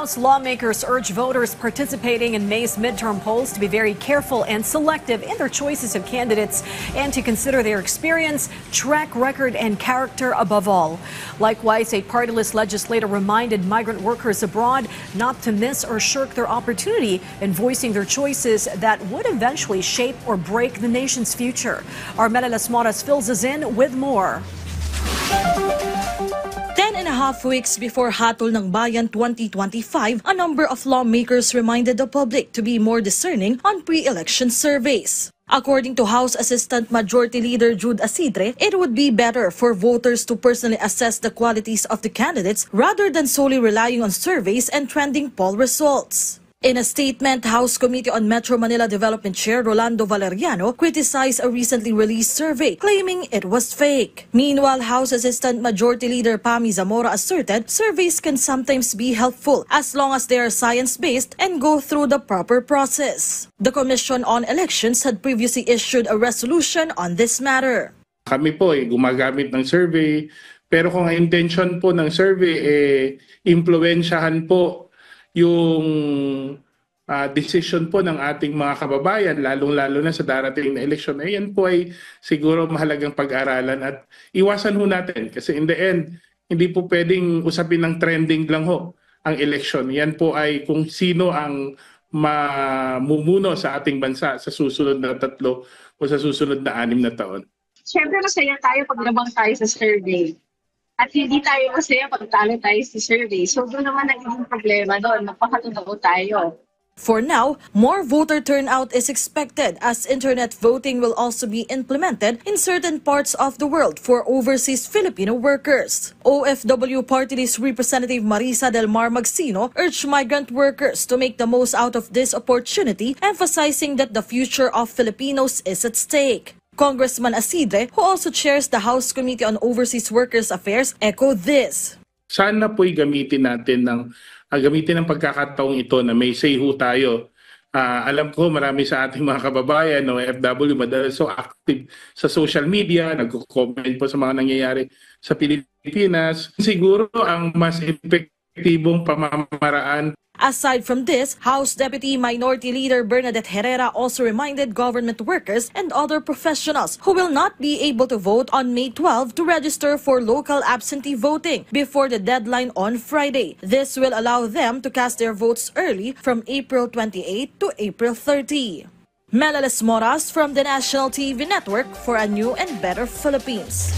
House lawmakers urge voters participating in May's midterm polls to be very careful and selective in their choices of candidates and to consider their experience, track record, and character above all. Likewise, a partyless legislator reminded migrant workers abroad not to miss or shirk their opportunity in voicing their choices that would eventually shape or break the nation's future. Armela Las Moras fills us in with more. 10.5 weeks before Hatol ng Bayan 2025, a number of lawmakers reminded the public to be more discerning on pre-election surveys. According to House Assistant Majority Leader Jude Asidre, it would be better for voters to personally assess the qualities of the candidates rather than solely relying on surveys and trending poll results. In a statement, House Committee on Metro Manila Development Chair Rolando Valeriano criticized a recently released survey, claiming it was fake. Meanwhile, House Assistant Majority Leader Pami Zamora asserted surveys can sometimes be helpful as long as they are science-based and go through the proper process. The Commission on Elections had previously issued a resolution on this matter. Kami po gumagamit ng survey, pero kung ang intention po ng survey impluwensyahan po yung decision po ng ating mga kababayan, lalong-lalo na sa darating na eleksyon, yan po ay siguro mahalagang pag-aralan at iwasan ho natin. Kasi in the end, hindi po pwedeng usapin ng trending lang ho ang eleksyon. Yan po ay kung sino ang mamumuno sa ating bansa sa susunod na 3 o sa susunod na 6 na taon. Siyempre masaya tayo pag nabang tayo sa survey. At hindi tayo masaya pag talo tayo sa survey. So doon naman nagiging problema doon. Magpakatotoo tayo. For now, more voter turnout is expected as internet voting will also be implemented in certain parts of the world for overseas Filipino workers. OFW Party List Representative Marisa Del Mar Magsino urged migrant workers to make the most out of this opportunity, emphasizing that the future of Filipinos is at stake. Congressman Asidre, who also chairs the House Committee on Overseas Workers Affairs, echoed this. Sana po'y gamitin ng pagkakataong ito na may say ho tayo. Alam ko marami sa ating mga kababayan, OFW, madalas so active sa social media, nagko-comment po sa mga nangyayari sa Pilipinas. Siguro ang mas epektibong pamamaraan. Aside from this, House Deputy Minority Leader Bernadette Herrera also reminded government workers and other professionals who will not be able to vote on May 12 to register for local absentee voting before the deadline on Friday. This will allow them to cast their votes early from April 28 to April 30. Mela Las Moras from the National TV Network for a new and better Philippines.